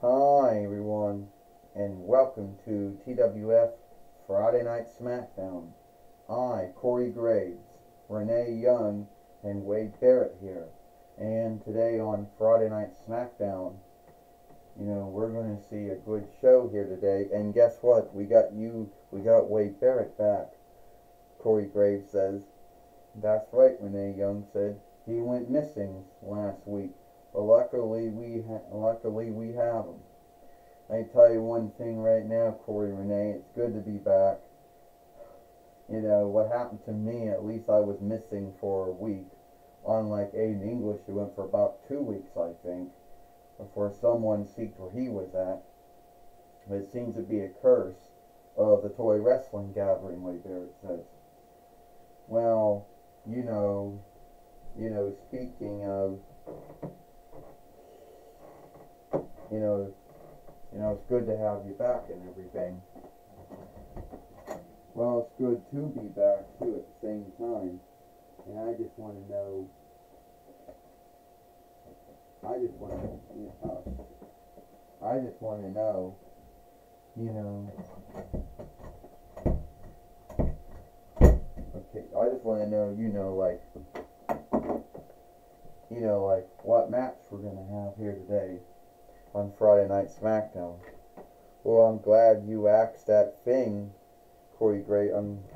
Hi everyone, and welcome to TWF Friday Night Smackdown. Corey Graves, Renee Young, and Wade Barrett here. And today on Friday Night Smackdown, we're going to see a good show here today. And guess what? We got Wade Barrett back. Corey Graves says. That's right, Renee Young said. He went missing last week. But luckily we have him. I tell you one thing right now, Corey Renee, it's good to be back. What happened to me, at least I was missing for a week. Unlike Aiden English, who went for about 2 weeks, I think, before someone seeked where he was at. It seems to be a curse of the toy wrestling gathering, like Barrett says. Well, speaking of, it's good to have you back and everything. Well, it's good to be back too at the same time. And I just want to know. Okay, I just want to know, like what match we're gonna have here today on Friday Night Smackdown. Well, I'm glad you asked that thing, Corey Graves,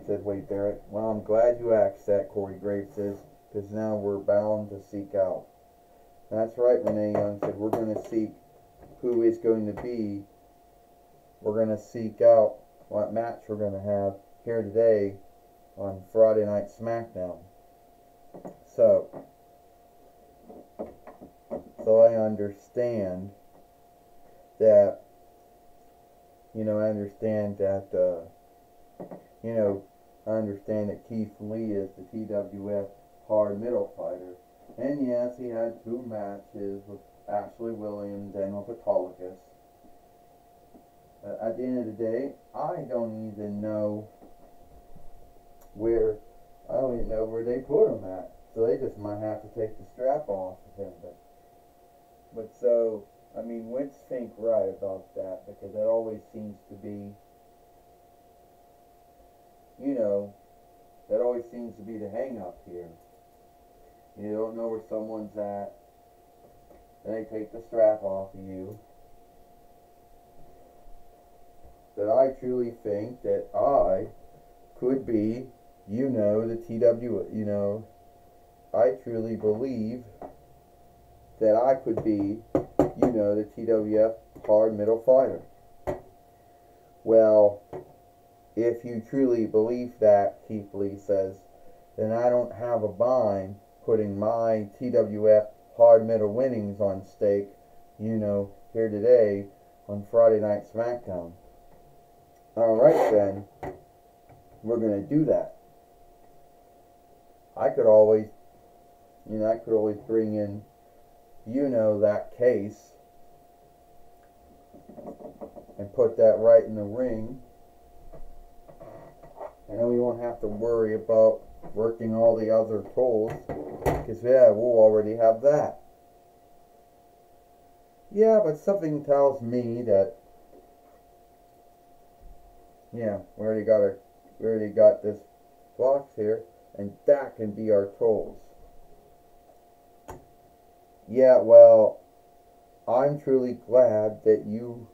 said Wade Barrett. Well, I'm glad you asked that, Corey Graves says, because now we're bound to seek out. That's right, Renee Young said, we're going to seek who is going to be. We're going to seek out what match we're going to have here today on Friday Night Smackdown. So I understand that, I understand that Keith Lee is the TWF hard middle fighter. And yes, he had 2 matches with Ashley Williams and with Autolycus. At the end of the day, I don't even know where they put him at. So they just might have to take the strap off of him. But what's think right about that? Because that always seems to be, the hang up here. You don't know where someone's at, and they take the strap off of you. But I truly think that I could be, the TW, I truly believe that I could be, the TWF hard middle fighter. Well, if you truly believe that, Keith Lee says, then I don't have a bind putting my TWF hard middle winnings on stake, here today on Friday Night Smackdown. Alright then, we're going to do that. I could always bring in, that case and put that right in the ring. And then we won't have to worry about working all the other tolls, because we'll already have that. Yeah, but something tells me that we already got this box here, and that can be our tolls. Yeah, well, I'm truly glad that you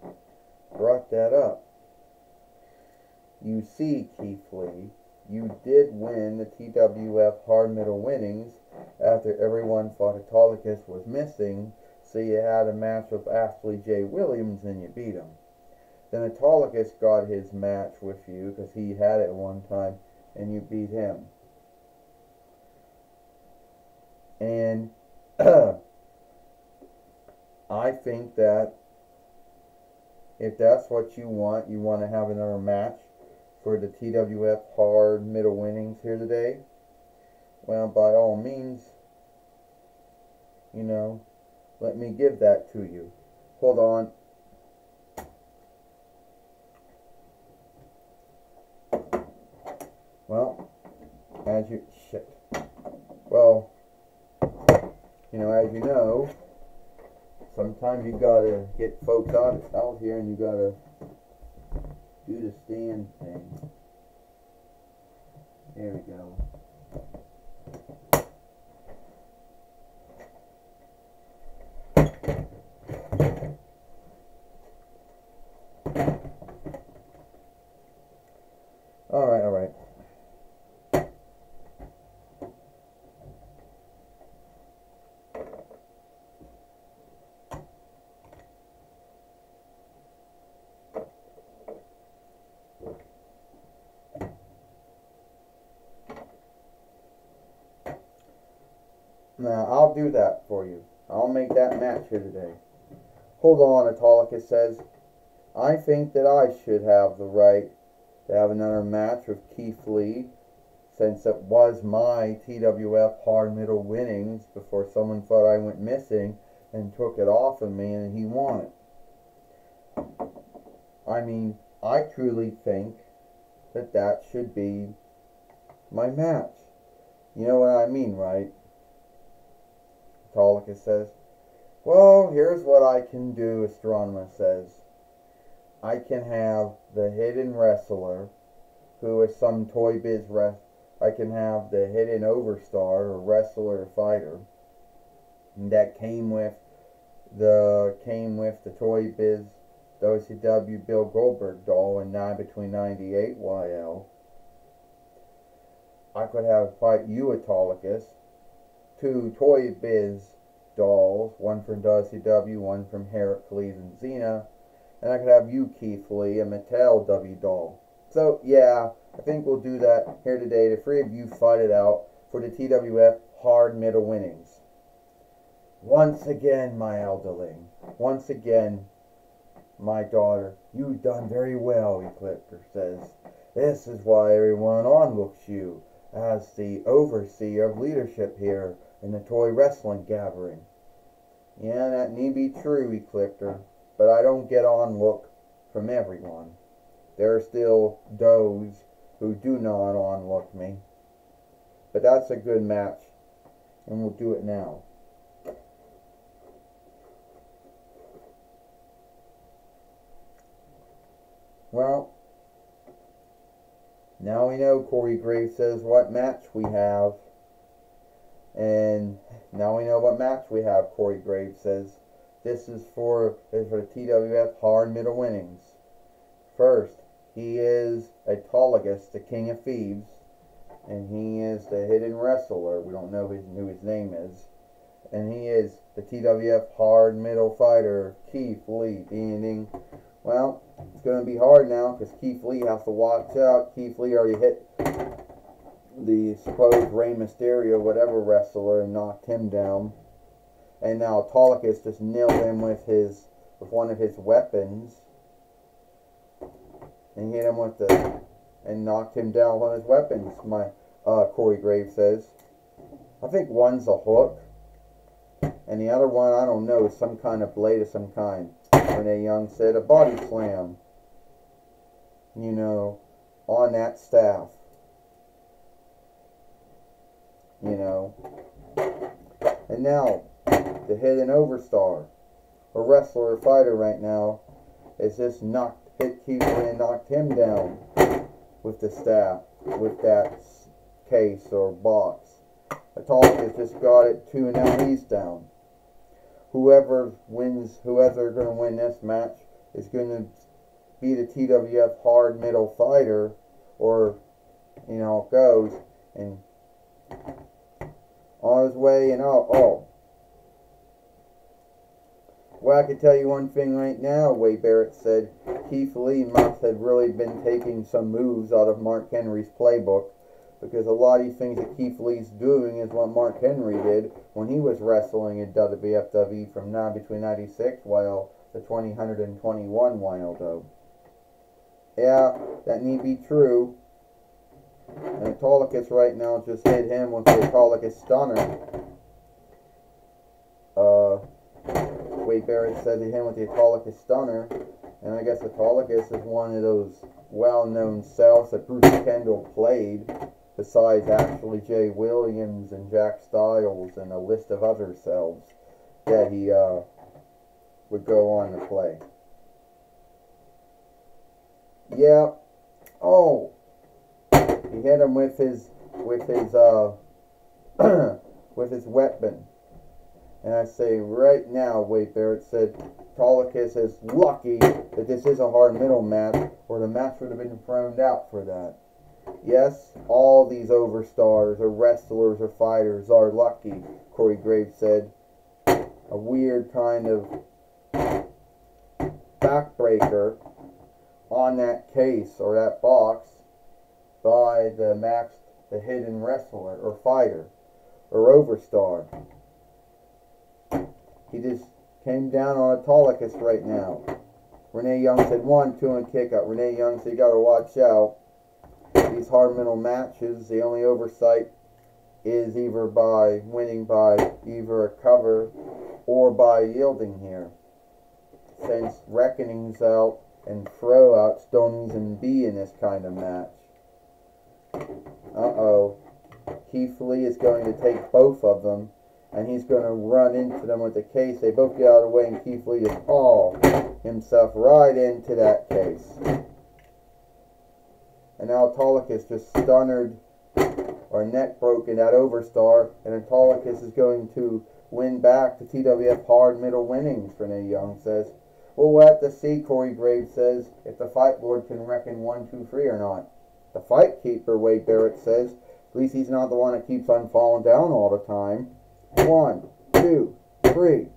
brought that up. You see, Keith Lee, you did win the TWF hard middle winnings after everyone thought Autolycus was missing, so you had a match with Ashley J. Williams and you beat him. Then Autolycus got his match with you because he had it one time and you beat him. And I think that if that's what you want to have another match for the TWF hard middle winnings here today, well, by all means, let me give that to you. Hold on. Well, as you know, Sometimes you gotta get folks out here and you gotta do the stand thing. There we go. Alright. Now, I'll do that for you. I'll make that match here today. Hold on, Autolycus says. I think that I should have the right to have another match with Keith Lee, since it was my TWF hard middle winnings before someone thought I went missing and took it off of me and he won it. I mean, I truly think that that should be my match. You know what I mean, right? Autolycus says. Well, here's what I can do, Astronomer says. I can have the hidden wrestler, who is some Toy Biz I can have the hidden overstar, or wrestler fighter, that came with the Toy Biz WCW Bill Goldberg doll in between 98 YL. I could have fight you, Autolycus, 2 Toy Biz dolls, one from WCW, one from Heracles and Xena, and I could have you, Keith Lee, a Mattel W doll. So, yeah, I think we'll do that here today. The 3 of you fight it out for the TWF hard middle winnings. Once again, my elderling. Once again, my daughter. You've done very well, Eclipser says. This is why everyone onlooks you as the overseer of leadership here in the toy wrestling gathering. Yeah, that need be true, Eclipser, but I don't get on look from everyone. There are still those who do not on look me. But that's a good match, and we'll do it now. Well, now we know, Corey Graves says, what match we have. And now we know what match we have, Corey Graves says. This is for the TWF hard middle winnings. First, he is Autolycus, the King of Thieves. And he is the hidden wrestler. We don't know who his name is. And he is the TWF hard middle fighter, Keith Lee. Ding ding. Well, it's going to be hard now because Keith Lee has to watch out. Keith Lee already hit the supposed Rey Mysterio, whatever wrestler, and knocked him down. And now Autolycus just nailed him with one of his weapons. And hit him and knocked him down with one of his weapons, my Corey Graves says. I think one's a hook. And the other one, I don't know, is some kind of blade of some kind. Renee Young said a body slam. You know, on that staff. You know. And now, the hidden overstar, a wrestler or fighter right now, is just hit Keith Lee and knocked him down with the staff, with that case or box. Autolycus just got it too, and now he's down. Whoever's going to win this match is going to be the TWF hard middle fighter, or, you know, it goes, and on his way, and oh. Well, I can tell you one thing right now, Wade Barrett said. Keith Lee must have really been taking some moves out of Mark Henry's playbook, because a lot of these things that Keith Lee's doing is what Mark Henry did when he was wrestling in WWF from between 96 while the 2021 while though. Yeah, that need be true. And Autolycus right now just hit him with the Autolycus Stunner. Wade Barrett said to him with the Autolycus Stunner, and I guess Autolycus is one of those well-known selves that Bruce Kendall played, besides Ashley J. Williams and Jack Styles and a list of other selves that he would go on to play. Yeah. Oh, he hit him with his with his weapon. And I say right now, Wade Barrett said, Autolycus is lucky that this is a hard middle match, or the match would have been thrown out for that. Yes, all these overstars, or wrestlers, or fighters are lucky, Corey Graves said. A weird kind of backbreaker on that case, or that box, by the hidden wrestler, or fighter, or overstar. He just came down on Autolycus right now. Renee Young said 1, 2, and kick out. Renee Young said you gotta watch out. These hard middle matches, the only oversight is either by winning by either a cover or by yielding here. Since reckonings out and throwouts don't even be in this kind of match. Uh-oh. Keith Lee is going to take both of them, and he's going to run into them with the case. They both get out of the way, and Keith Lee just haul himself right into that case. And now Autolycus just stunned or neck broken that overstar, and Autolycus is going to win back the TWF hard middle winnings, Renee Young says. Well, we'll have to see, Corey Graves says, if the Fight Lord can reckon 1, 2, 3 or not. The Fight Keeper, Wade Barrett says. At least he's not the one that keeps on falling down all the time. 1, 2, 3.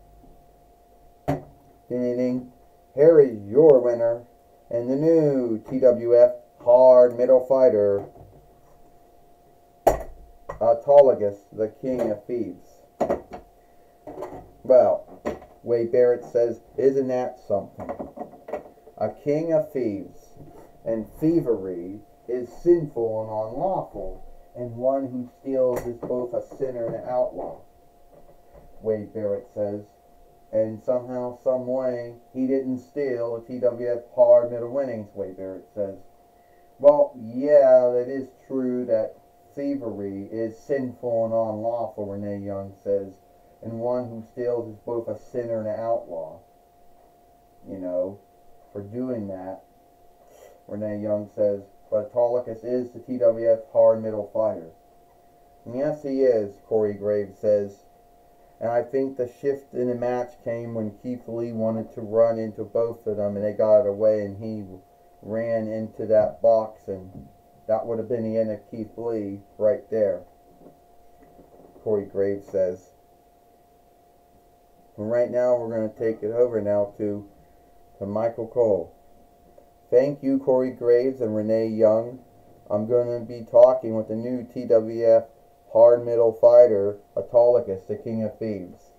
Ding, ding. Here is your winner and the new TWF hard middle fighter, Autolycus, the King of Thieves. Well, Wade Barrett says, isn't that something? A King of Thieves, and thievery is sinful and unlawful, and one who steals is both a sinner and an outlaw, Wade Barrett says. And somehow, some way, he didn't steal the TWF hard middle winnings, Wade Barrett says. Well, yeah, that is true that thievery is sinful and unlawful, Renee Young says. And one who steals is both a sinner and an outlaw. You know, for doing that, Renee Young says. But Autolycus is the TWF hard middle fighter. And yes, he is, Corey Graves says. And I think the shift in the match came when Keith Lee wanted to run into both of them, and they got it away, and he ran into that box, and that would have been the end of Keith Lee right there, Corey Graves says. And right now, we're going to take it over now to Michael Cole. Thank you, Corey Graves and Renee Young. I'm going to be talking with the new TWF hard middle fighter, Autolycus, the King of Thieves.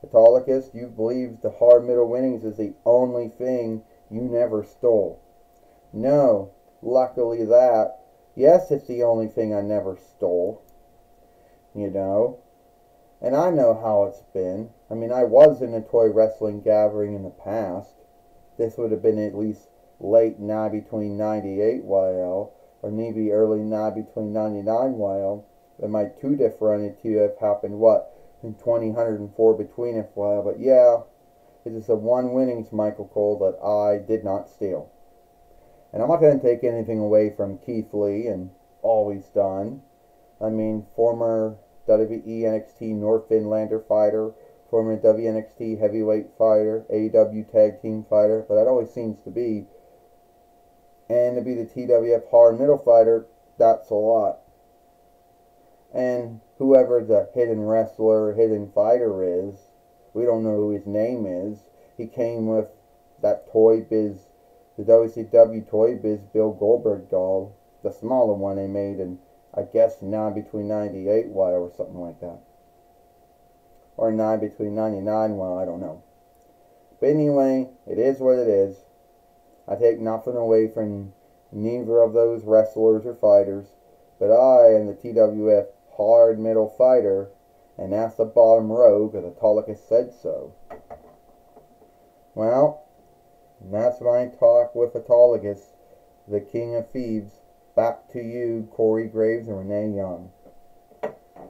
Autolycus, you believe the hard middle winnings is the only thing you never stole. No, luckily that. Yes, it's the only thing I never stole. You know. And I know how it's been. I mean, I was in a toy wrestling gathering in the past. This would have been at least late now between 98 YL, or maybe early now between 99 YL. There might two different have happened, what, in 2004 between FYL. But yeah, it is a one winnings, Michael Cole, that I did not steal. And I'm not going to take anything away from Keith Lee and all he's done. I mean, former WWE NXT North Finlander fighter, former WNXT heavyweight fighter, AEW tag team fighter, but that always seems to be. And to be the TWF hard middle fighter, that's a lot. And whoever the hidden wrestler, hidden fighter is, we don't know who his name is. He came with that Toy Biz, the WCW Toy Biz Bill Goldberg doll, the smaller one they made in, I guess, now between 98 Y or something like that. Or now between 99 Y, I don't know. But anyway, it is what it is. I take nothing away from neither of those wrestlers or fighters, but I am the TWF hard middle fighter, and that's the bottom row because Autolycus said so. Well, that's my talk with Autolycus, the King of Thieves. Back to you, Corey Graves and Renee Young.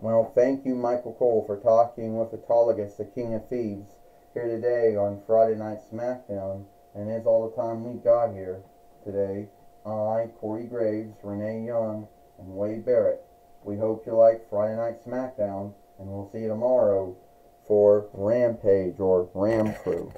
Well, thank you, Michael Cole, for talking with Autolycus, the King of Thieves. here today on Friday Night Smackdown, and that's all the time we got here today. I, Corey Graves, Renee Young, and Wade Barrett. We hope you like Friday Night Smackdown, and we'll see you tomorrow for Rampage or Ram Crew.